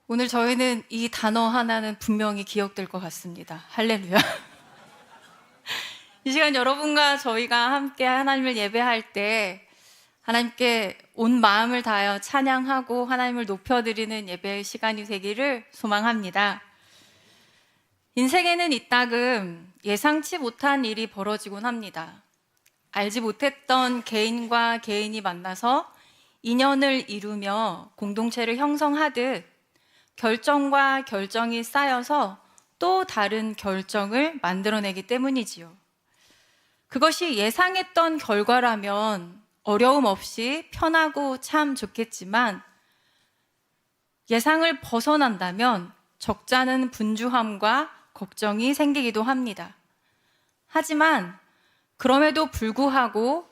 오늘 저희는 이 단어 하나는 분명히 기억될 것 같습니다. 할렐루야. 이 시간 여러분과 저희가 함께 하나님을 예배할 때 하나님께 온 마음을 다하여 찬양하고 하나님을 높여드리는 예배의 시간이 되기를 소망합니다. 인생에는 이따금 예상치 못한 일이 벌어지곤 합니다. 알지 못했던 개인과 개인이 만나서 인연을 이루며 공동체를 형성하듯 결정과 결정이 쌓여서 또 다른 결정을 만들어내기 때문이지요. 그것이 예상했던 결과라면 어려움 없이 편하고 참 좋겠지만 예상을 벗어난다면 적잖은 분주함과 걱정이 생기기도 합니다. 하지만 그럼에도 불구하고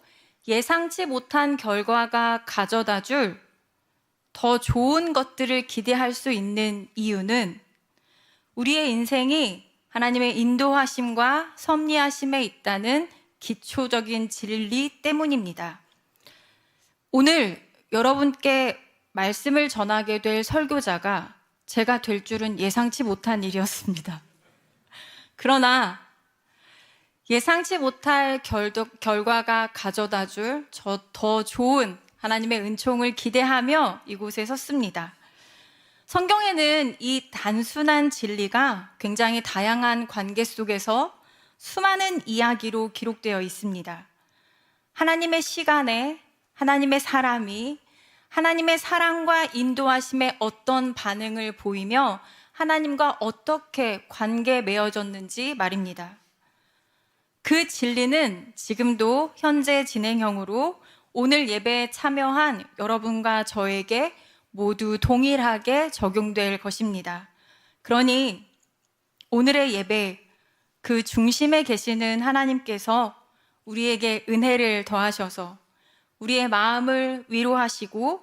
예상치 못한 결과가 가져다 줄 더 좋은 것들을 기대할 수 있는 이유는 우리의 인생이 하나님의 인도하심과 섭리하심에 있다는 기초적인 진리 때문입니다. 오늘 여러분께 말씀을 전하게 될 설교자가 제가 될 줄은 예상치 못한 일이었습니다. 그러나 예상치 못할 결과가 가져다 줄 더 좋은 하나님의 은총을 기대하며 이곳에 섰습니다. 성경에는 이 단순한 진리가 굉장히 다양한 관계 속에서 수많은 이야기로 기록되어 있습니다. 하나님의 시간에 하나님의 사람이 하나님의 사랑과 인도하심에 어떤 반응을 보이며 하나님과 어떻게 관계 맺어졌는지 말입니다. 그 진리는 지금도 현재 진행형으로 오늘 예배에 참여한 여러분과 저에게 모두 동일하게 적용될 것입니다. 그러니 오늘의 예배, 그 중심에 계시는 하나님께서 우리에게 은혜를 더하셔서 우리의 마음을 위로하시고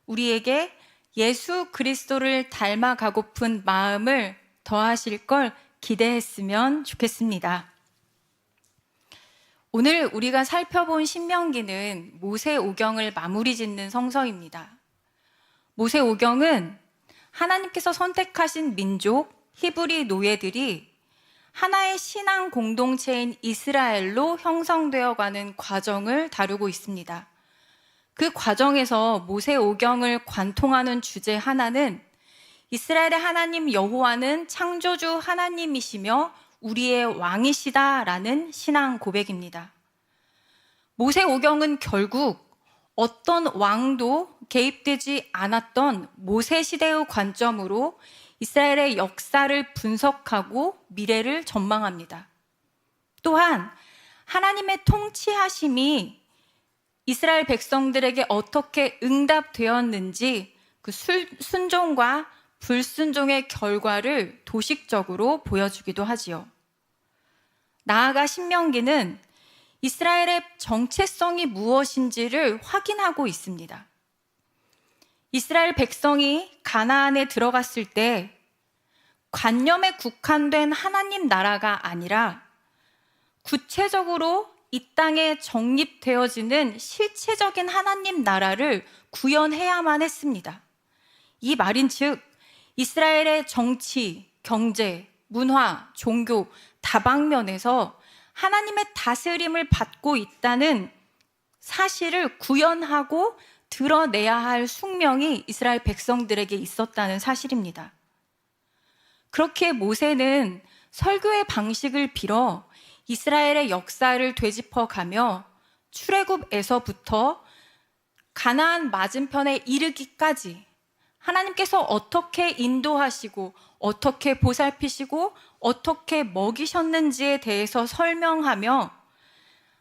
우리에게 예수 그리스도를 닮아가고픈 마음을 더하실 걸 기대했으면 좋겠습니다. 오늘 우리가 살펴본 신명기는 모세오경을 마무리 짓는 성서입니다. 모세오경은 하나님께서 선택하신 민족, 히브리 노예들이 하나의 신앙 공동체인 이스라엘로 형성되어 가는 과정을 다루고 있습니다. 그 과정에서 모세오경을 관통하는 주제 하나는 이스라엘의 하나님 여호와는 창조주 하나님이시며 우리의 왕이시다라는 신앙 고백입니다. 모세오경은 결국 어떤 왕도 개입되지 않았던 모세 시대의 관점으로 이스라엘의 역사를 분석하고 미래를 전망합니다. 또한 하나님의 통치하심이 이스라엘 백성들에게 어떻게 응답되었는지 그 순종과 불순종의 결과를 도식적으로 보여주기도 하지요. 나아가 신명기는 이스라엘의 정체성이 무엇인지를 확인하고 있습니다. 이스라엘 백성이 가나안에 들어갔을 때 관념에 국한된 하나님 나라가 아니라 구체적으로 이 땅에 정립되어지는 실체적인 하나님 나라를 구현해야만 했습니다. 이 말인즉 이스라엘의 정치, 경제, 문화, 종교 다방면에서 하나님의 다스림을 받고 있다는 사실을 구현하고 드러내야 할 숙명이 이스라엘 백성들에게 있었다는 사실입니다. 그렇게 모세는 설교의 방식을 빌어 이스라엘의 역사를 되짚어가며 출애굽에서부터 가나안 맞은편에 이르기까지 하나님께서 어떻게 인도하시고 어떻게 보살피시고 어떻게 먹이셨는지에 대해서 설명하며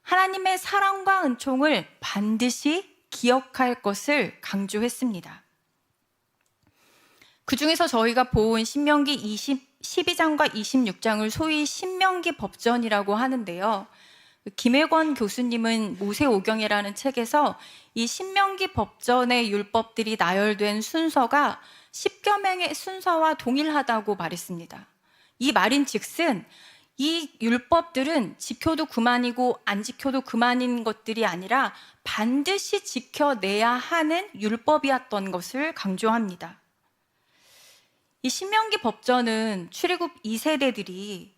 하나님의 사랑과 은총을 반드시 기억할 것을 강조했습니다. 그 중에서 저희가 본 신명기 12장과 26장을 소위 신명기 법전이라고 하는데요. 김혜권 교수님은 모세오경이라는 책에서 이 신명기 법전의 율법들이 나열된 순서가 십계명의 순서와 동일하다고 말했습니다. 이 말인즉슨 이 율법들은 지켜도 그만이고 안 지켜도 그만인 것들이 아니라 반드시 지켜내야 하는 율법이었던 것을 강조합니다. 이 신명기 법전은 출애굽 2세대들이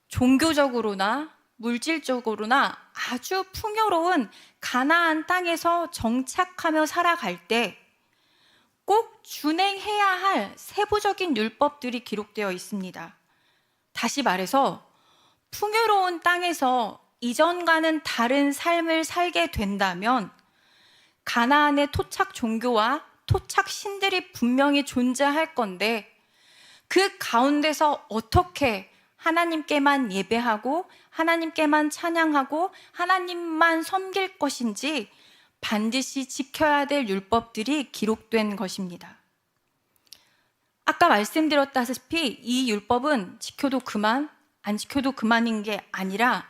종교적으로나 물질적으로나 아주 풍요로운 가나안 땅에서 정착하며 살아갈 때 꼭 준행해야 할 세부적인 율법들이 기록되어 있습니다. 다시 말해서 풍요로운 땅에서 이전과는 다른 삶을 살게 된다면 가나안의 토착 종교와 토착 신들이 분명히 존재할 건데 그 가운데서 어떻게 하나님께만 예배하고 하나님께만 찬양하고 하나님만 섬길 것인지 반드시 지켜야 될 율법들이 기록된 것입니다. 아까 말씀드렸다시피 이 율법은 지켜도 그만, 안 지켜도 그만인 게 아니라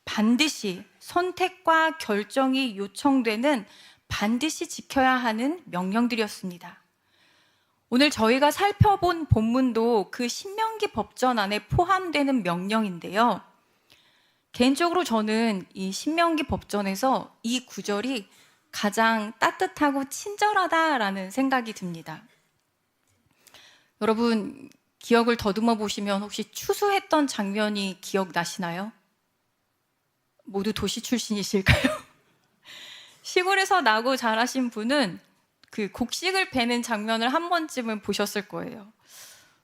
반드시 선택과 결정이 요청되는 반드시 지켜야 하는 명령들이었습니다. 오늘 저희가 살펴본 본문도 그 신명기 법전 안에 포함되는 명령인데요. 개인적으로 저는 이 신명기 법전에서 이 구절이 가장 따뜻하고 친절하다라는 생각이 듭니다. 여러분, 기억을 더듬어 보시면 혹시 추수했던 장면이 기억나시나요? 모두 도시 출신이실까요? 시골에서 나고 자라신 분은 그 곡식을 베는 장면을 한 번쯤은 보셨을 거예요.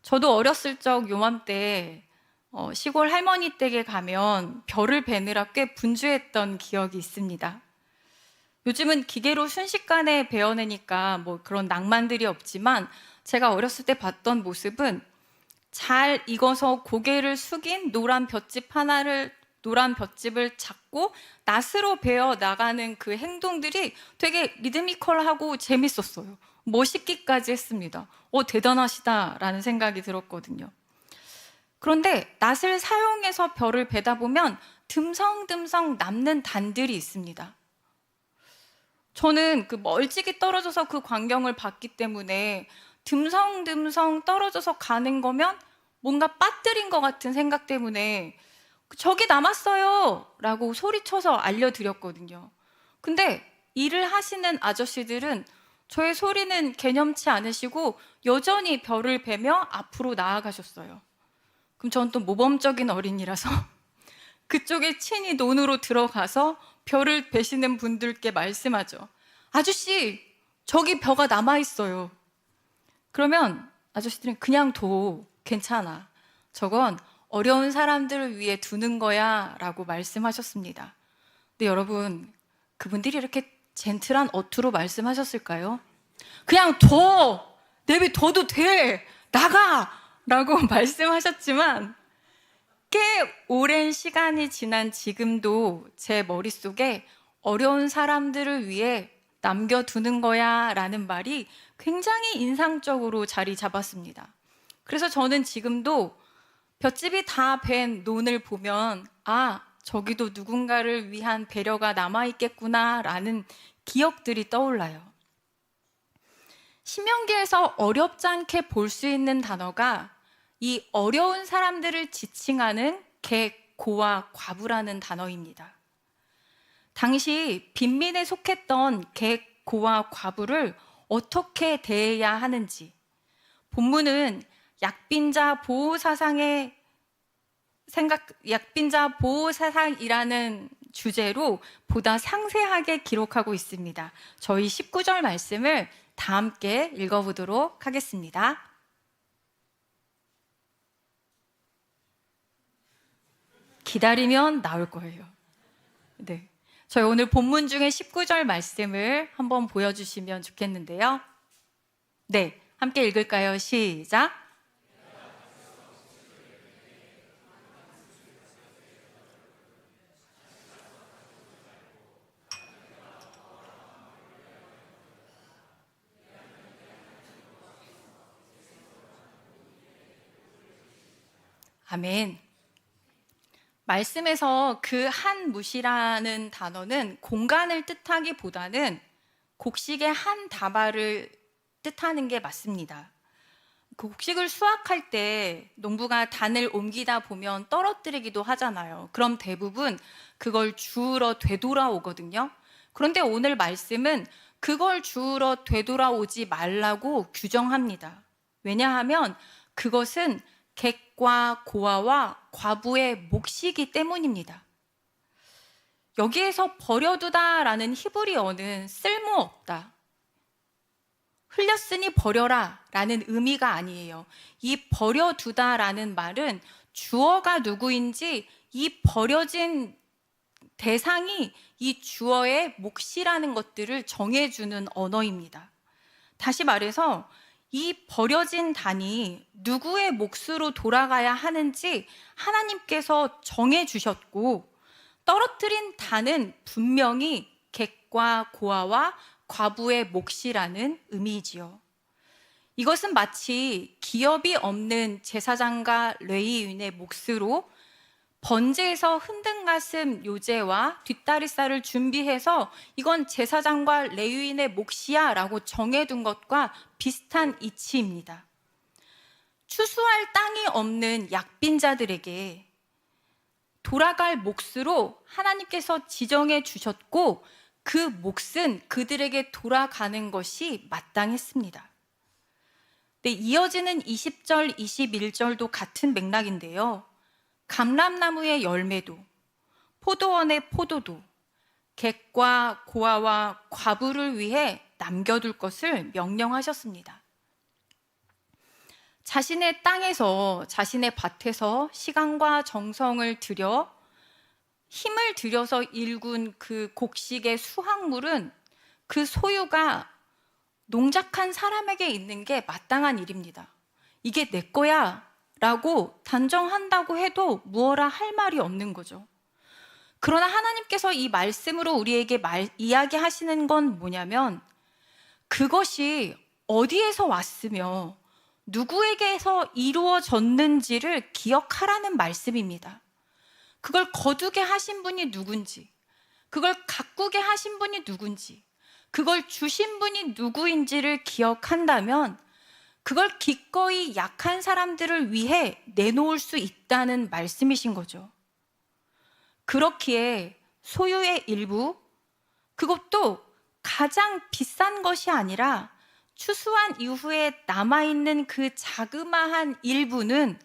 저도 어렸을 적 요맘때 시골 할머니 댁에 가면 벼를 베느라 꽤 분주했던 기억이 있습니다. 요즘은 기계로 순식간에 베어내니까 뭐 그런 낭만들이 없지만 제가 어렸을 때 봤던 모습은 잘 익어서 고개를 숙인 노란 볏짚을 잡고 낫으로 베어 나가는 그 행동들이 되게 리드미컬하고 재밌었어요. 멋있기까지 했습니다. 대단하시다라는 생각이 들었거든요. 그런데 낫을 사용해서 벼를 베다 보면 듬성듬성 남는 단들이 있습니다. 저는 그 멀찍이 떨어져서 그 광경을 봤기 때문에 듬성듬성 떨어져서 가는 거면 뭔가 빠뜨린 것 같은 생각 때문에 저기 남았어요 라고 소리쳐서 알려드렸거든요. 근데 일을 하시는 아저씨들은 저의 소리는 개념치 않으시고 여전히 벼를 베며 앞으로 나아가셨어요. 그럼 전 또 모범적인 어린이라서 그쪽에 친히 논으로 들어가서 벼를 베시는 분들께 말씀하죠. 아저씨, 저기 벼가 남아있어요. 그러면 아저씨들은 그냥 둬, 괜찮아. 저건 어려운 사람들을 위해 두는 거야 라고 말씀하셨습니다. 근데 여러분, 그분들이 이렇게 젠틀한 어투로 말씀하셨을까요? 그냥 둬! 내비둬도 돼! 나가! 라고 말씀하셨지만 꽤 오랜 시간이 지난 지금도 제 머릿속에 어려운 사람들을 위해 남겨두는 거야 라는 말이 굉장히 인상적으로 자리 잡았습니다. 그래서 저는 지금도 볏짚이 다 벤 논을 보면 저기도 누군가를 위한 배려가 남아있겠구나 라는 기억들이 떠올라요. 신명기에서 어렵지 않게 볼 수 있는 단어가 이 어려운 사람들을 지칭하는 객, 고와 과부라는 단어입니다. 당시 빈민에 속했던 객, 고와 과부를 어떻게 대해야 하는지 본문은 약빈자 보호사상이라는 주제로 보다 상세하게 기록하고 있습니다. 저희 19절 말씀을 다 함께 읽어보도록 하겠습니다. 기다리면 나올 거예요. 네, 저희 오늘 본문 중에 19절 말씀을 한번 보여주시면 좋겠는데요. 네, 함께 읽을까요? 시작! 아멘. 말씀에서 그 한 뭇이라는 단어는 공간을 뜻하기보다는 곡식의 한 다발을 뜻하는 게 맞습니다. 그 곡식을 수확할 때 농부가 단을 옮기다 보면 떨어뜨리기도 하잖아요. 그럼 대부분 그걸 주우러 되돌아오거든요. 그런데 오늘 말씀은 그걸 주우러 되돌아오지 말라고 규정합니다. 왜냐하면 그것은 객과 고아와 과부의 몫이기 때문입니다. 여기에서 버려두다라는 히브리어는 쓸모없다, 흘렸으니 버려라 라는 의미가 아니에요. 이 버려두다라는 말은 주어가 누구인지 이 버려진 대상이 이 주어의 몫이라는 것들을 정해주는 언어입니다. 다시 말해서 이 버려진 단이 누구의 몫으로 돌아가야 하는지 하나님께서 정해주셨고, 떨어뜨린 단은 분명히 객과 고아와 과부의 몫이라는 의미이지요. 이것은 마치 기업이 없는 제사장과 레위인의 몫으로 번제에서 흔든 가슴 요제와 뒷다리살을 준비해서 이건 제사장과 레위인의 몫이야 라고 정해둔 것과 비슷한 이치입니다. 추수할 땅이 없는 약빈자들에게 돌아갈 몫으로 하나님께서 지정해 주셨고, 그 몫은 그들에게 돌아가는 것이 마땅했습니다. 네, 이어지는 20절, 21절도 같은 맥락인데요. 감람나무의 열매도, 포도원의 포도도, 객과 고아와 과부를 위해 남겨둘 것을 명령하셨습니다. 자신의 땅에서, 자신의 밭에서 시간과 정성을 들여 힘을 들여서 일군 그 곡식의 수확물은 그 소유가 농작한 사람에게 있는 게 마땅한 일입니다. 이게 내 거야 라고 단정한다고 해도 무엇라 할 말이 없는 거죠. 그러나 하나님께서 이 말씀으로 우리에게 이야기하시는 건 뭐냐면, 그것이 어디에서 왔으며 누구에게서 이루어졌는지를 기억하라는 말씀입니다. 그걸 거두게 하신 분이 누군지, 그걸 가꾸게 하신 분이 누군지, 그걸 주신 분이 누구인지를 기억한다면 그걸 기꺼이 약한 사람들을 위해 내놓을 수 있다는 말씀이신 거죠. 그렇기에 소유의 일부, 그것도 가장 비싼 것이 아니라 추수한 이후에 남아있는 그 자그마한 일부는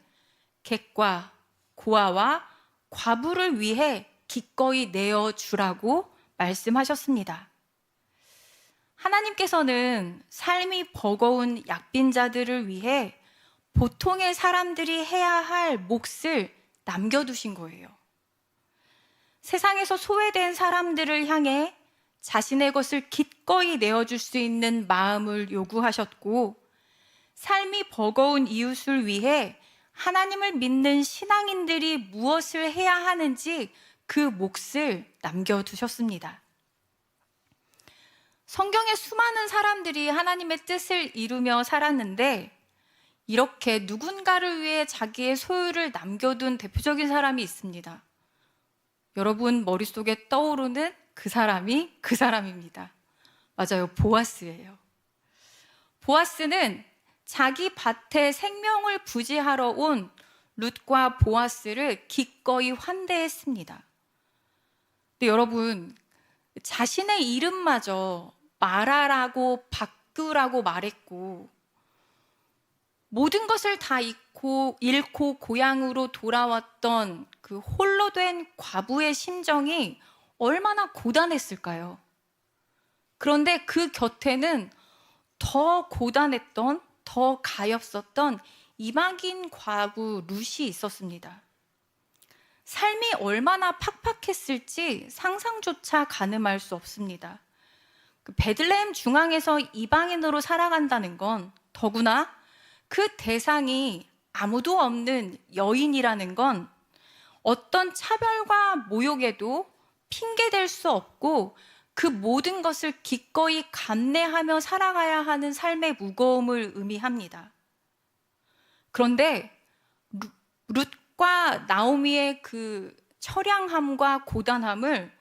객과 고아와 과부를 위해 기꺼이 내어주라고 말씀하셨습니다. 하나님께서는 삶이 버거운 약빈자들을 위해 보통의 사람들이 해야 할 몫을 남겨두신 거예요. 세상에서 소외된 사람들을 향해 자신의 것을 기꺼이 내어줄 수 있는 마음을 요구하셨고, 삶이 버거운 이웃을 위해 하나님을 믿는 신앙인들이 무엇을 해야 하는지 그 몫을 남겨두셨습니다. 성경에 수많은 사람들이 하나님의 뜻을 이루며 살았는데, 이렇게 누군가를 위해 자기의 소유를 남겨둔 대표적인 사람이 있습니다. 여러분 머릿속에 떠오르는 그 사람이 그 사람입니다. 맞아요, 보아스예요. 보아스는 자기 밭에 생명을 부지하러 온 룻과 보아스를 기꺼이 환대했습니다. 근데 여러분, 자신의 이름마저 말하라고 바꾸라고 말했고, 모든 것을 다 잃고 고향으로 돌아왔던 그 홀로 된 과부의 심정이 얼마나 고단했을까요? 그런데 그 곁에는 더 고단했던, 더 가엾었던 이방인 과부 룻이 있었습니다. 삶이 얼마나 팍팍했을지 상상조차 가늠할 수 없습니다. 베들레헴 중앙에서 이방인으로 살아간다는 건, 더구나 그 대상이 아무도 없는 여인이라는 건 어떤 차별과 모욕에도 핑계댈 수 없고, 그 모든 것을 기꺼이 감내하며 살아가야 하는 삶의 무거움을 의미합니다. 그런데 룻과 나오미의 그 처량함과 고단함을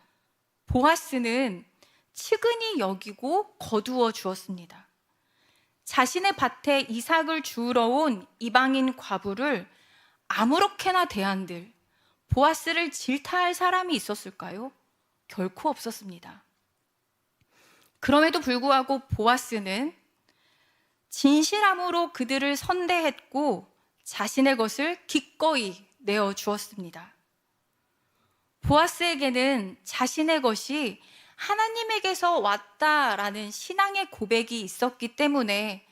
보아스는 측은히 여기고 거두어 주었습니다. 자신의 밭에 이삭을 주우러 온 이방인 과부를 아무렇게나 대한들 보아스를 질타할 사람이 있었을까요? 결코 없었습니다. 그럼에도 불구하고 보아스는 진실함으로 그들을 선대했고, 자신의 것을 기꺼이 내어 주었습니다. 보아스에게는 자신의 것이 하나님에게서 왔다라는 신앙의 고백이 있었기 때문에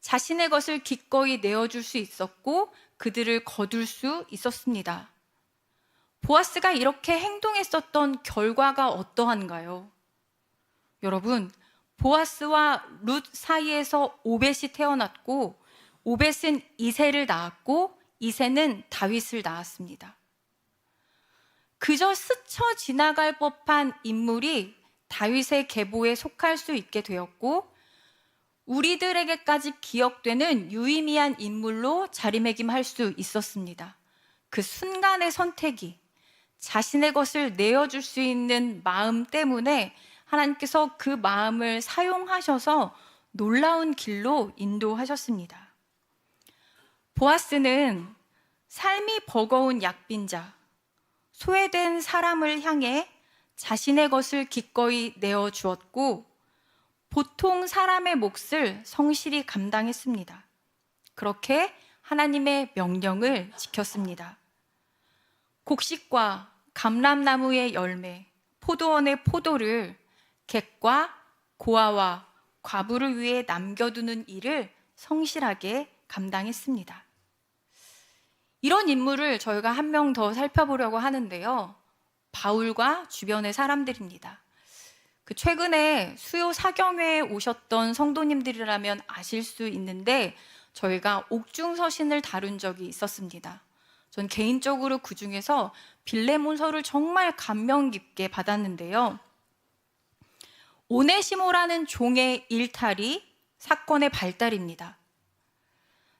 자신의 것을 기꺼이 내어줄 수 있었고 그들을 거둘 수 있었습니다. 보아스가 이렇게 행동했었던 결과가 어떠한가요? 여러분, 보아스와 룻 사이에서 오벳이 태어났고 오벳은 이새를 낳았고 이새는 다윗을 낳았습니다. 그저 스쳐 지나갈 법한 인물이 다윗의 계보에 속할 수 있게 되었고 우리들에게까지 기억되는 유의미한 인물로 자리매김할 수 있었습니다. 그 순간의 선택이 자신의 것을 내어줄 수 있는 마음 때문에 하나님께서 그 마음을 사용하셔서 놀라운 길로 인도하셨습니다. 보아스는 삶이 버거운 약빈자, 소외된 사람을 향해 자신의 것을 기꺼이 내어 주었고 보통 사람의 몫을 성실히 감당했습니다. 그렇게 하나님의 명령을 지켰습니다. 곡식과 감람나무의 열매, 포도원의 포도를 객과 고아와 과부를 위해 남겨두는 일을 성실하게 감당했습니다. 이런 인물을 저희가 한 명 더 살펴보려고 하는데요. 바울과 주변의 사람들입니다. 최근에 수요 사경회에 오셨던 성도님들이라면 아실 수 있는데 저희가 옥중서신을 다룬 적이 있었습니다. 전 개인적으로 그 중에서 빌레몬서를 정말 감명 깊게 받았는데요. 오네시모라는 종의 일탈이 사건의 발달입니다.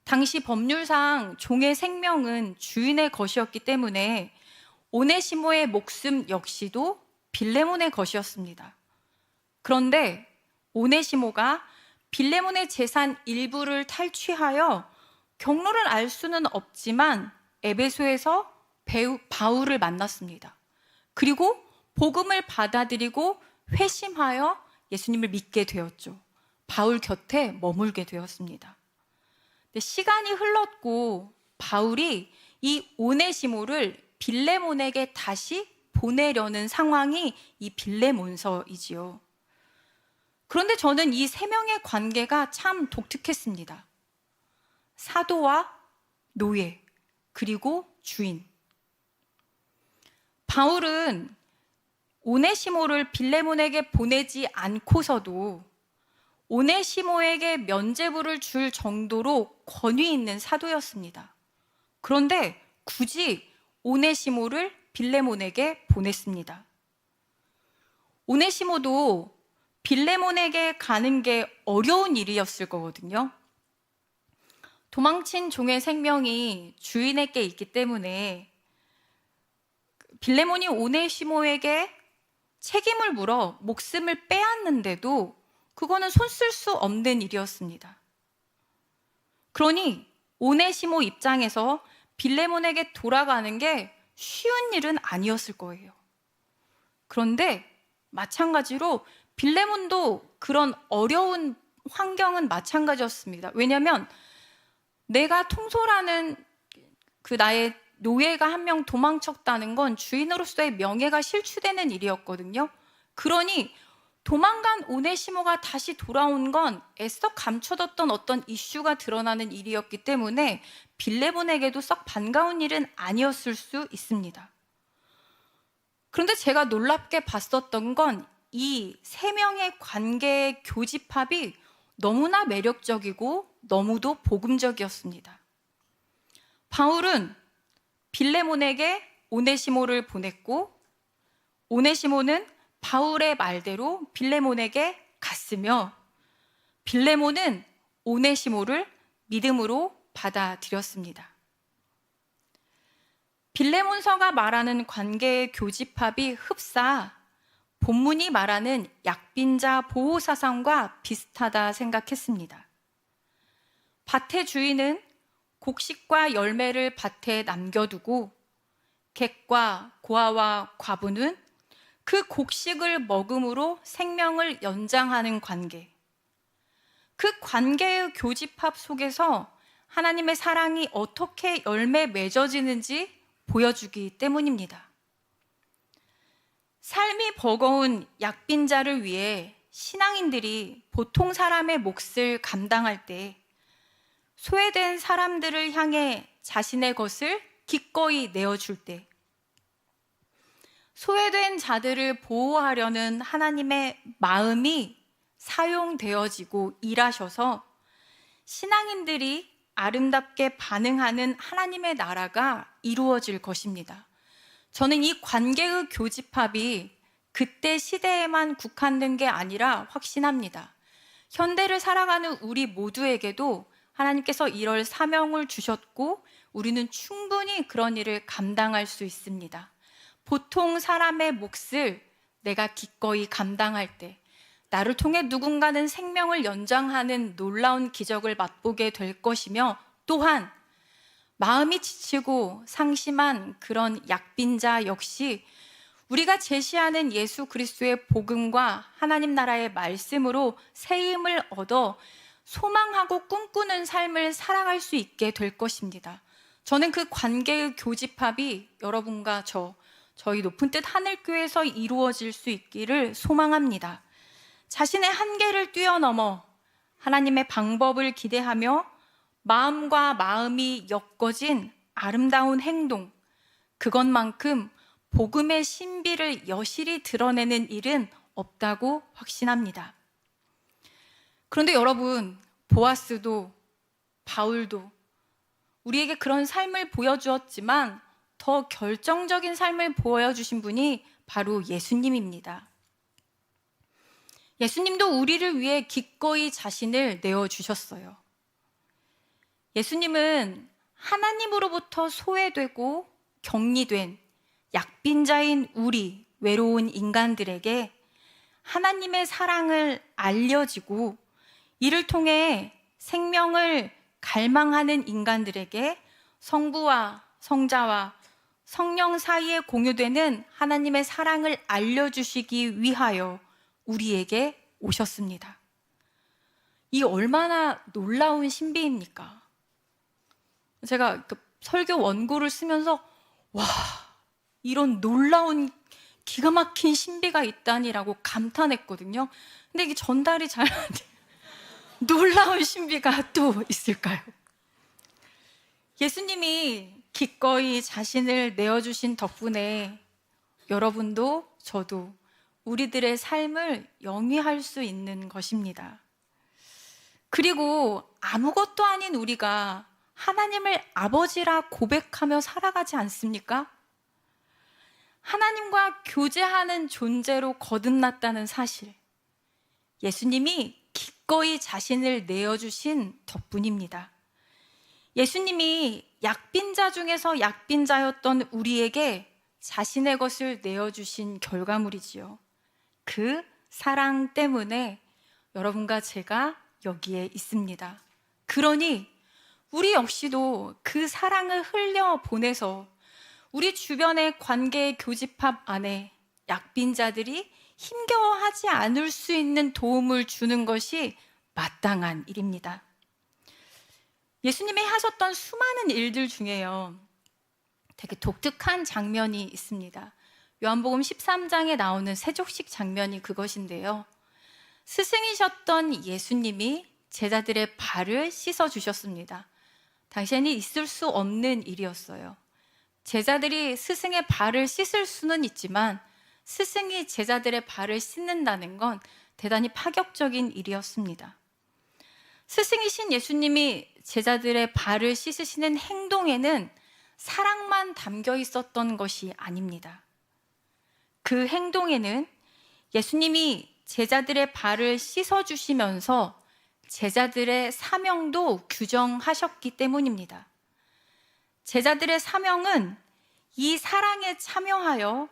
당시 법률상 종의 생명은 주인의 것이었기 때문에 오네시모의 목숨 역시도 빌레몬의 것이었습니다. 그런데 오네시모가 빌레몬의 재산 일부를 탈취하여 경로를 알 수는 없지만 에베소에서 바울을 만났습니다. 그리고 복음을 받아들이고 회심하여 예수님을 믿게 되었죠. 바울 곁에 머물게 되었습니다. 시간이 흘렀고 바울이 이 오네시모를 빌레몬에게 다시 보내려는 상황이 이 빌레몬서이지요. 그런데 저는 이 세 명의 관계가 참 독특했습니다. 사도와 노예, 그리고 주인. 바울은 오네시모를 빌레몬에게 보내지 않고서도 오네시모에게 면죄부를 줄 정도로 권위 있는 사도였습니다. 그런데 굳이 오네시모를 빌레몬에게 보냈습니다. 오네시모도 빌레몬에게 가는 게 어려운 일이었을 거거든요. 도망친 종의 생명이 주인에게 있기 때문에 빌레몬이 오네시모에게 책임을 물어 목숨을 빼앗는데도 그거는 손 쓸 수 없는 일이었습니다. 그러니 오네시모 입장에서 빌레몬에게 돌아가는 게 쉬운 일은 아니었을 거예요. 그런데 마찬가지로 빌레몬도 그런 어려운 환경은 마찬가지였습니다. 왜냐하면 내가 통솔하는 그 나의 노예가 한 명 도망쳤다는 건 주인으로서의 명예가 실추되는 일이었거든요. 그러니 도망간 오네시모가 다시 돌아온 건 애써 감춰뒀던 어떤 이슈가 드러나는 일이었기 때문에 빌레몬에게도 썩 반가운 일은 아니었을 수 있습니다. 그런데 제가 놀랍게 봤었던 건 이 세 명의 관계의 교집합이 너무나 매력적이고 너무도 복음적이었습니다. 바울은 빌레몬에게 오네시모를 보냈고 오네시모는 바울의 말대로 빌레몬에게 갔으며 빌레몬은 오네시모를 믿음으로 받아들였습니다. 빌레몬서가 말하는 관계의 교집합이 흡사 본문이 말하는 약빈자 보호 사상과 비슷하다 생각했습니다. 밭의 주인은 곡식과 열매를 밭에 남겨두고 객과 고아와 과부는 그 곡식을 먹음으로 생명을 연장하는 관계. 그 관계의 교집합 속에서 하나님의 사랑이 어떻게 열매 맺어지는지 보여주기 때문입니다. 삶이 버거운 약빈자를 위해 신앙인들이 보통 사람의 몫을 감당할 때 소외된 사람들을 향해 자신의 것을 기꺼이 내어줄 때, 소외된 자들을 보호하려는 하나님의 마음이 사용되어지고 일하셔서 신앙인들이 아름답게 반응하는 하나님의 나라가 이루어질 것입니다. 저는 이 관계의 교집합이 그때 시대에만 국한된 게 아니라 확신합니다. 현대를 살아가는 우리 모두에게도 하나님께서 이럴 사명을 주셨고 우리는 충분히 그런 일을 감당할 수 있습니다. 보통 사람의 몫을 내가 기꺼이 감당할 때 나를 통해 누군가는 생명을 연장하는 놀라운 기적을 맛보게 될 것이며, 또한 마음이 지치고 상심한 그런 약빈자 역시 우리가 제시하는 예수 그리스도의 복음과 하나님 나라의 말씀으로 새 힘을 얻어 소망하고 꿈꾸는 삶을 살아갈 수 있게 될 것입니다. 저는 그 관계의 교집합이 여러분과 저희 높은 뜻 하늘교회에서 이루어질 수 있기를 소망합니다. 자신의 한계를 뛰어넘어 하나님의 방법을 기대하며 마음과 마음이 엮어진 아름다운 행동, 그것만큼 복음의 신비를 여실히 드러내는 일은 없다고 확신합니다. 그런데 여러분, 보아스도 바울도 우리에게 그런 삶을 보여주었지만 더 결정적인 삶을 보여주신 분이 바로 예수님입니다. 예수님도 우리를 위해 기꺼이 자신을 내어주셨어요. 예수님은 하나님으로부터 소외되고 격리된 약빈자인 우리 외로운 인간들에게 하나님의 사랑을 알려지고 이를 통해 생명을 갈망하는 인간들에게 성부와 성자와 성령 사이에 공유되는 하나님의 사랑을 알려주시기 위하여 우리에게 오셨습니다. 이 얼마나 놀라운 신비입니까? 제가 설교 원고를 쓰면서 와, 이런 놀라운 기가 막힌 신비가 있다니라고 감탄했거든요. 근데 이게 전달이 잘 안 돼요. 놀라운 신비가 또 있을까요? 예수님이 기꺼이 자신을 내어주신 덕분에 여러분도 저도 우리들의 삶을 영위할 수 있는 것입니다. 그리고 아무것도 아닌 우리가 하나님을 아버지라 고백하며 살아가지 않습니까? 하나님과 교제하는 존재로 거듭났다는 사실, 예수님이 기꺼이 자신을 내어주신 덕분입니다. 예수님이 약빈자 중에서 약빈자였던 우리에게 자신의 것을 내어주신 결과물이지요. 그 사랑 때문에 여러분과 제가 여기에 있습니다. 그러니 우리 역시도 그 사랑을 흘려보내서 우리 주변의 관계의 교집합 안에 약빈자들이 힘겨워하지 않을 수 있는 도움을 주는 것이 마땅한 일입니다. 예수님이 하셨던 수많은 일들 중에요, 되게 독특한 장면이 있습니다. 요한복음 13장에 나오는 세족식 장면이 그것인데요. 스승이셨던 예수님이 제자들의 발을 씻어주셨습니다. 당시에는 있을 수 없는 일이었어요. 제자들이 스승의 발을 씻을 수는 있지만 스승이 제자들의 발을 씻는다는 건 대단히 파격적인 일이었습니다. 스승이신 예수님이 제자들의 발을 씻으시는 행동에는 사랑만 담겨 있었던 것이 아닙니다. 그 행동에는 예수님이 제자들의 발을 씻어주시면서 제자들의 사명도 규정하셨기 때문입니다. 제자들의 사명은 이 사랑에 참여하여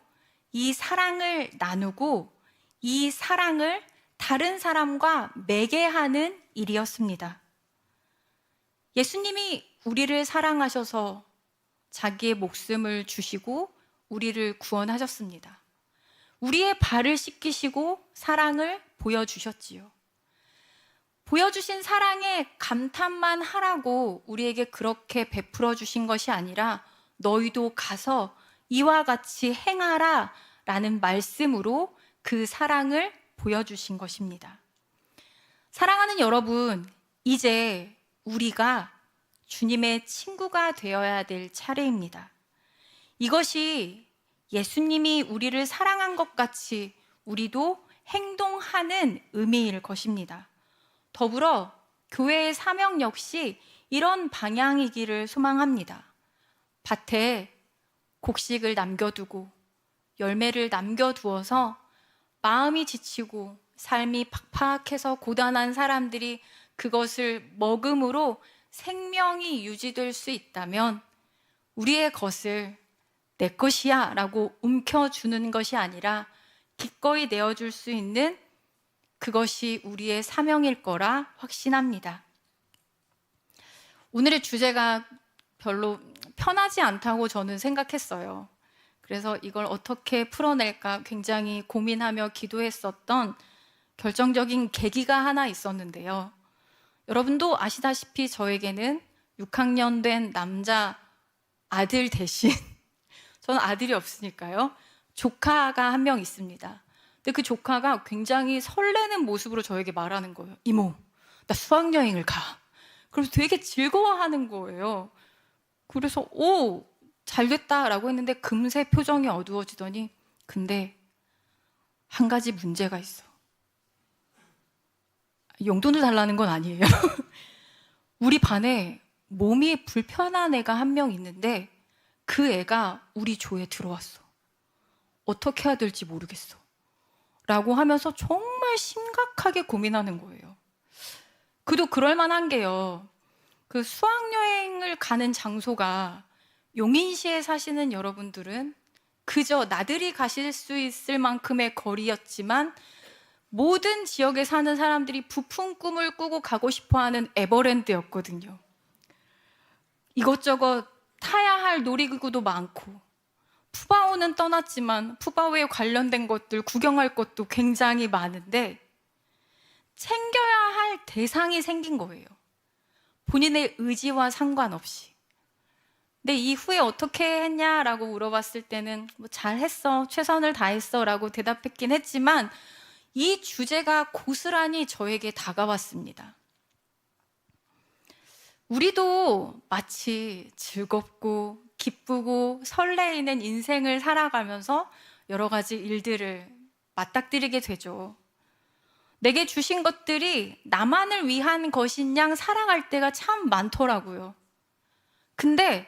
이 사랑을 나누고 이 사랑을 다른 사람과 매개하는 일이었습니다. 예수님이 우리를 사랑하셔서 자기의 목숨을 주시고 우리를 구원하셨습니다. 우리의 발을 씻기시고 사랑을 보여주셨지요. 보여주신 사랑에 감탄만 하라고 우리에게 그렇게 베풀어 주신 것이 아니라 너희도 가서 이와 같이 행하라 라는 말씀으로 그 사랑을 보여주신 것입니다. 사랑하는 여러분, 이제 우리가 주님의 친구가 되어야 될 차례입니다. 이것이 예수님이 우리를 사랑한 것 같이 우리도 행동하는 의미일 것입니다. 더불어 교회의 사명 역시 이런 방향이기를 소망합니다. 밭에 곡식을 남겨두고 열매를 남겨두어서 마음이 지치고 삶이 팍팍해서 고단한 사람들이 그것을 먹음으로 생명이 유지될 수 있다면 우리의 것을 내 것이야 라고 움켜주는 것이 아니라 기꺼이 내어줄 수 있는 그것이 우리의 사명일 거라 확신합니다. 오늘의 주제가 별로 편하지 않다고 저는 생각했어요. 그래서 이걸 어떻게 풀어낼까 굉장히 고민하며 기도했었던 결정적인 계기가 하나 있었는데요. 여러분도 아시다시피 저에게는 6학년 된 남자 아들 대신 저는 아들이 없으니까요. 조카가 한 명 있습니다. 근데 그 조카가 굉장히 설레는 모습으로 저에게 말하는 거예요. 이모, 나 수학여행을 가. 그래서 되게 즐거워하는 거예요. 그래서 오, 잘 됐다라고 했는데 금세 표정이 어두워지더니 근데 한 가지 문제가 있어. 용돈을 달라는 건 아니에요. 우리 반에 몸이 불편한 애가 한 명 있는데 그 애가 우리 조에 들어왔어. 어떻게 해야 될지 모르겠어. 라고 하면서 정말 심각하게 고민하는 거예요. 그도 그럴 만한 게요. 그 수학여행을 가는 장소가 용인시에 사시는 여러분들은 그저 나들이 가실 수 있을 만큼의 거리였지만 모든 지역에 사는 사람들이 부푼 꿈을 꾸고 가고 싶어하는 에버랜드였거든요. 이것저것 타야 할 놀이기구도 많고 푸바오는 떠났지만 푸바오에 관련된 것들 구경할 것도 굉장히 많은데 챙겨야 할 대상이 생긴 거예요. 본인의 의지와 상관없이. 근데 이후에 어떻게 했냐라고 물어봤을 때는 뭐 잘했어, 최선을 다했어 라고 대답했긴 했지만 이 주제가 고스란히 저에게 다가왔습니다. 우리도 마치 즐겁고 기쁘고 설레이는 인생을 살아가면서 여러 가지 일들을 맞닥뜨리게 되죠. 내게 주신 것들이 나만을 위한 것인 양 살아갈 때가 참 많더라고요. 근데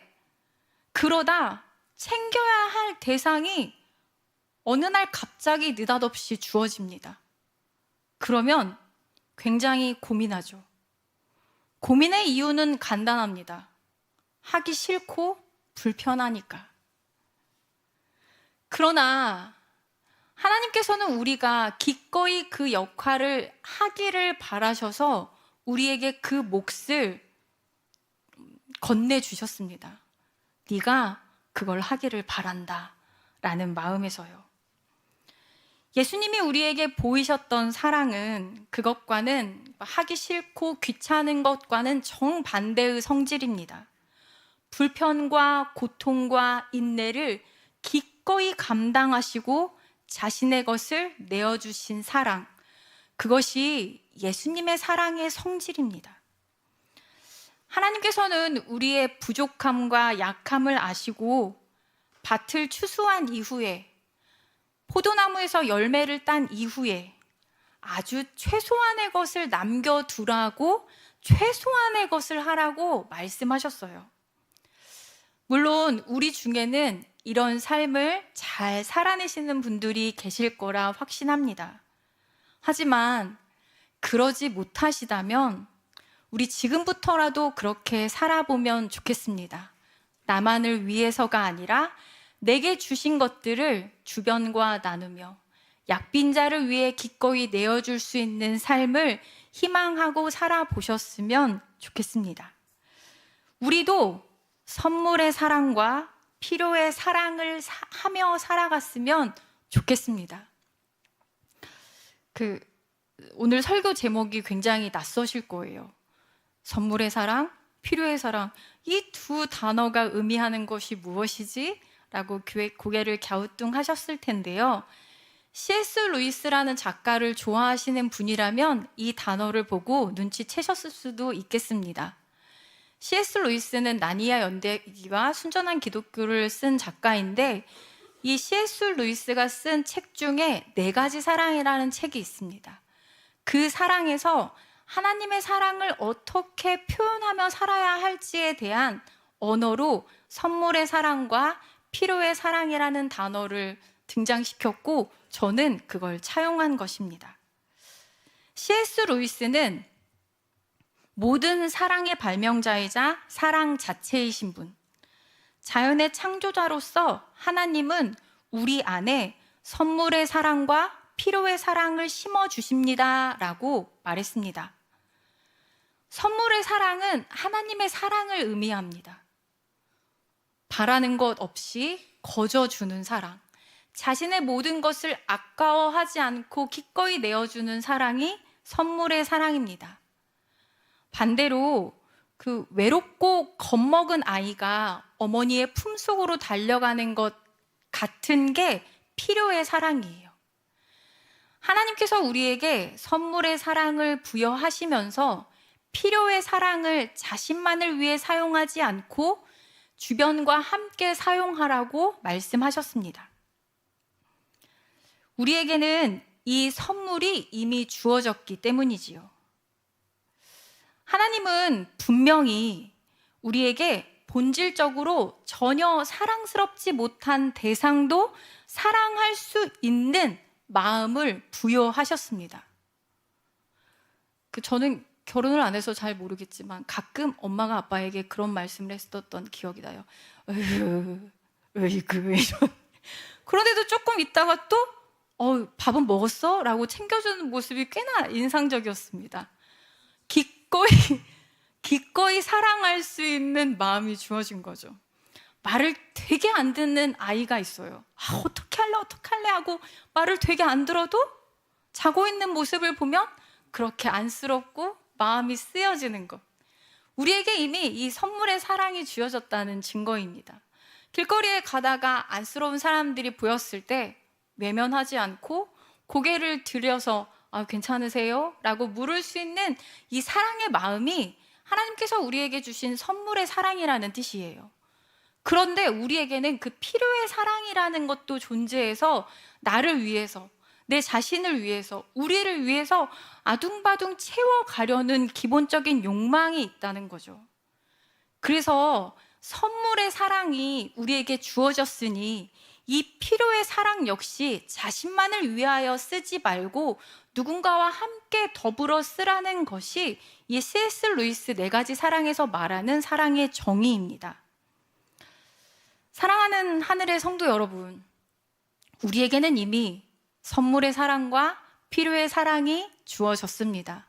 그러다 챙겨야 할 대상이 어느 날 갑자기 느닷없이 주어집니다. 그러면 굉장히 고민하죠. 고민의 이유는 간단합니다. 하기 싫고 불편하니까. 그러나 하나님께서는 우리가 기꺼이 그 역할을 하기를 바라셔서 우리에게 그 몫을 건네주셨습니다. 네가 그걸 하기를 바란다 라는 마음에서요. 예수님이 우리에게 보이셨던 사랑은 그것과는 하기 싫고 귀찮은 것과는 정반대의 성질입니다. 불편과 고통과 인내를 기꺼이 감당하시고 자신의 것을 내어주신 사랑, 그것이 예수님의 사랑의 성질입니다. 하나님께서는 우리의 부족함과 약함을 아시고 밭을 추수한 이후에 포도나무에서 열매를 딴 이후에 아주 최소한의 것을 남겨두라고 최소한의 것을 하라고 말씀하셨어요. 물론 우리 중에는 이런 삶을 잘 살아내시는 분들이 계실 거라 확신합니다. 하지만 그러지 못하시다면 우리 지금부터라도 그렇게 살아보면 좋겠습니다. 나만을 위해서가 아니라 내게 주신 것들을 주변과 나누며 약빈자를 위해 기꺼이 내어줄 수 있는 삶을 희망하고 살아보셨으면 좋겠습니다. 우리도 선물의 사랑과 필요의 사랑을 하며 살아갔으면 좋겠습니다. 오늘 설교 제목이 굉장히 낯서실 거예요. 선물의 사랑, 필요의 사랑. 이 두 단어가 의미하는 것이 무엇이지? 라고 고개를 갸우뚱하셨을 텐데요. C.S. 루이스라는 작가를 좋아하시는 분이라면 이 단어를 보고 눈치채셨을 수도 있겠습니다. C.S. 루이스는 나니아 연대기와 순전한 기독교를 쓴 작가인데, 이 C.S. 루이스가 쓴 책 중에 4가지 사랑이라는 책이 있습니다. 그 사랑에서 하나님의 사랑을 어떻게 표현하며 살아야 할지에 대한 언어로 선물의 사랑과 필요의 사랑이라는 단어를 등장시켰고, 저는 그걸 차용한 것입니다. C.S. 루이스는 모든 사랑의 발명자이자 사랑 자체이신 분, 자연의 창조자로서 하나님은 우리 안에 선물의 사랑과 필요의 사랑을 심어주십니다 라고 말했습니다. 선물의 사랑은 하나님의 사랑을 의미합니다. 바라는 것 없이 거저주는 사랑, 자신의 모든 것을 아까워하지 않고 기꺼이 내어주는 사랑이 선물의 사랑입니다. 반대로 그 외롭고 겁먹은 아이가 어머니의 품속으로 달려가는 것 같은 게 필요의 사랑이에요. 하나님께서 우리에게 선물의 사랑을 부여하시면서 필요의 사랑을 자신만을 위해 사용하지 않고 주변과 함께 사용하라고 말씀하셨습니다. 우리에게는 이 선물이 이미 주어졌기 때문이지요. 하나님은 분명히 우리에게 본질적으로 전혀 사랑스럽지 못한 대상도 사랑할 수 있는 마음을 부여하셨습니다. 저는 결혼을 안 해서 잘 모르겠지만 가끔 엄마가 아빠에게 그런 말씀을 했었던 기억이 나요. 으이그 이런. 그런데도 조금 있다가 또 밥은 먹었어? 라고 챙겨주는 모습이 꽤나 인상적이었습니다. 기꺼이 사랑할 수 있는 마음이 주어진 거죠. 말을 되게 안 듣는 아이가 있어요. 어떻게 할래 하고 말을 되게 안 들어도 자고 있는 모습을 보면 그렇게 안쓰럽고 마음이 쓰여지는 것. 우리에게 이미 이 선물의 사랑이 주어졌다는 증거입니다. 길거리에 가다가 안쓰러운 사람들이 보였을 때 외면하지 않고 고개를 들여서 괜찮으세요? 라고 물을 수 있는 이 사랑의 마음이 하나님께서 우리에게 주신 선물의 사랑이라는 뜻이에요. 그런데 우리에게는 그 필요의 사랑이라는 것도 존재해서 나를 위해서, 내 자신을 위해서, 우리를 위해서 아둥바둥 채워가려는 기본적인 욕망이 있다는 거죠. 그래서 선물의 사랑이 우리에게 주어졌으니 이 필요의 사랑 역시 자신만을 위하여 쓰지 말고 누군가와 함께 더불어 쓰라는 것이 이 C.S. 루이스 4가지 사랑에서 말하는 사랑의 정의입니다. 사랑하는 하늘의 성도 여러분, 우리에게는 이미 선물의 사랑과 필요의 사랑이 주어졌습니다.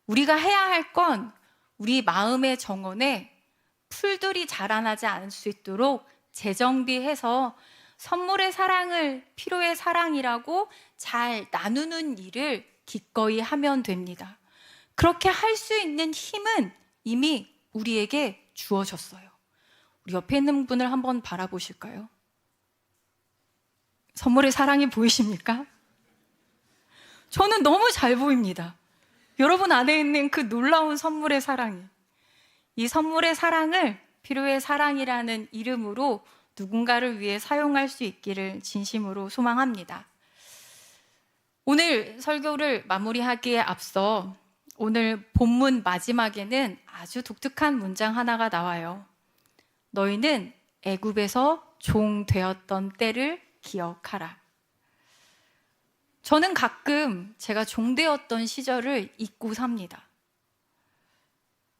우리가 해야 할 건 우리 마음의 정원에 풀들이 자라나지 않을 수 있도록 재정비해서 선물의 사랑을 필요의 사랑이라고 잘 나누는 일을 기꺼이 하면 됩니다. 그렇게 할 수 있는 힘은 이미 우리에게 주어졌어요. 우리 옆에 있는 분을 한번 바라보실까요? 선물의 사랑이 보이십니까? 저는 너무 잘 보입니다. 여러분 안에 있는 그 놀라운 선물의 사랑이. 이 선물의 사랑을 필요의 사랑이라는 이름으로 누군가를 위해 사용할 수 있기를 진심으로 소망합니다. 오늘 설교를 마무리하기에 앞서 오늘 본문 마지막에는 아주 독특한 문장 하나가 나와요. 너희는 애굽에서 종 되었던 때를 기억하라. 저는 가끔 제가 종 되었던 시절을 잊고 삽니다.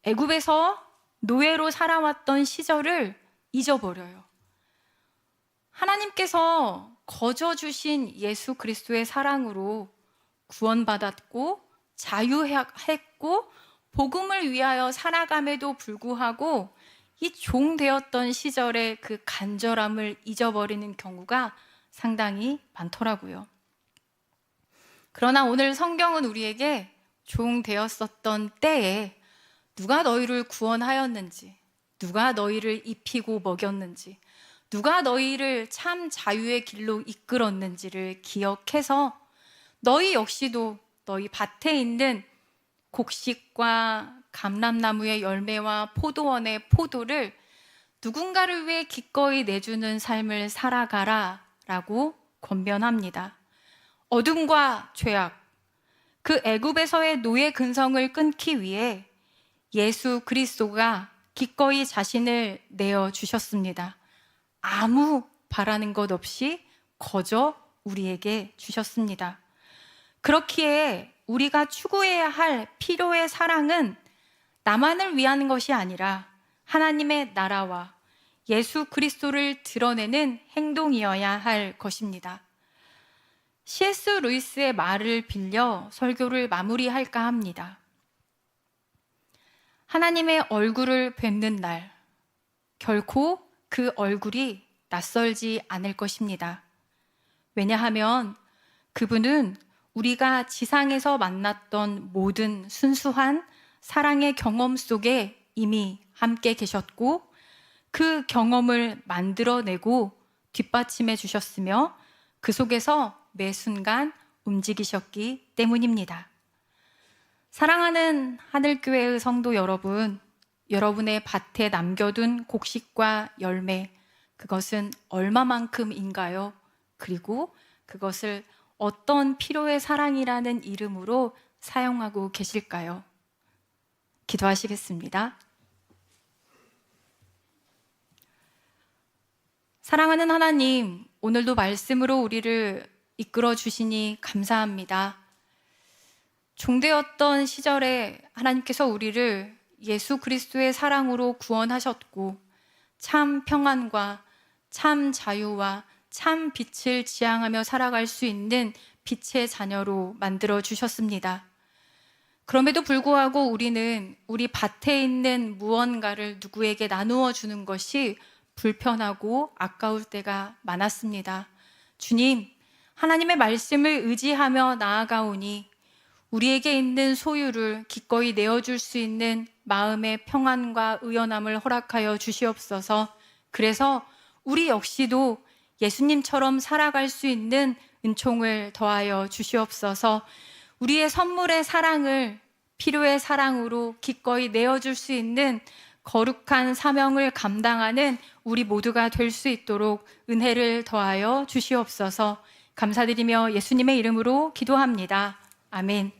애굽에서 노예로 살아왔던 시절을 잊어버려요. 하나님께서 거저 주신 예수 그리스도의 사랑으로 구원받았고 자유했고 복음을 위하여 살아감에도 불구하고 이 종 되었던 시절의 그 간절함을 잊어버리는 경우가 상당히 많더라고요. 그러나 오늘 성경은 우리에게 종되었었던 때에 누가 너희를 구원하였는지, 누가 너희를 입히고 먹였는지, 누가 너희를 참 자유의 길로 이끌었는지를 기억해서 너희 역시도 너희 밭에 있는 곡식과 감람나무의 열매와 포도원의 포도를 누군가를 위해 기꺼이 내주는 삶을 살아가라 라고 권면합니다. 어둠과 죄악, 그 애굽에서의 노예 근성을 끊기 위해 예수 그리스도가 기꺼이 자신을 내어 주셨습니다. 아무 바라는 것 없이 거저 우리에게 주셨습니다. 그렇기에 우리가 추구해야 할 필요의 사랑은 나만을 위한 것이 아니라 하나님의 나라와 예수 그리스도를 드러내는 행동이어야 할 것입니다. C.S. 루이스의 말을 빌려 설교를 마무리할까 합니다. 하나님의 얼굴을 뵙는 날, 결코 그 얼굴이 낯설지 않을 것입니다. 왜냐하면 그분은 우리가 지상에서 만났던 모든 순수한 사랑의 경험 속에 이미 함께 계셨고 그 경험을 만들어내고 뒷받침해 주셨으며 그 속에서 매 순간 움직이셨기 때문입니다. 사랑하는 하늘교회의 성도 여러분, 여러분의 밭에 남겨둔 곡식과 열매, 그것은 얼마만큼인가요? 그리고 그것을 어떤 필요의 사랑이라는 이름으로 사용하고 계실까요? 기도하시겠습니다. 사랑하는 하나님, 오늘도 말씀으로 우리를 이끌어 주시니 감사합니다. 종되었던 시절에 하나님께서 우리를 예수 그리스도의 사랑으로 구원하셨고 참 평안과 참 자유와 참 빛을 지향하며 살아갈 수 있는 빛의 자녀로 만들어 주셨습니다. 그럼에도 불구하고 우리는 우리 밭에 있는 무언가를 누구에게 나누어 주는 것이 불편하고 아까울 때가 많았습니다. 주님, 하나님의 말씀을 의지하며 나아가오니 우리에게 있는 소유를 기꺼이 내어줄 수 있는 마음의 평안과 의연함을 허락하여 주시옵소서. 그래서 우리 역시도 예수님처럼 살아갈 수 있는 은총을 더하여 주시옵소서. 우리의 선물의 사랑을 필요의 사랑으로 기꺼이 내어줄 수 있는 거룩한 사명을 감당하는 우리 모두가 될 수 있도록 은혜를 더하여 주시옵소서. 감사드리며 예수님의 이름으로 기도합니다. 아멘.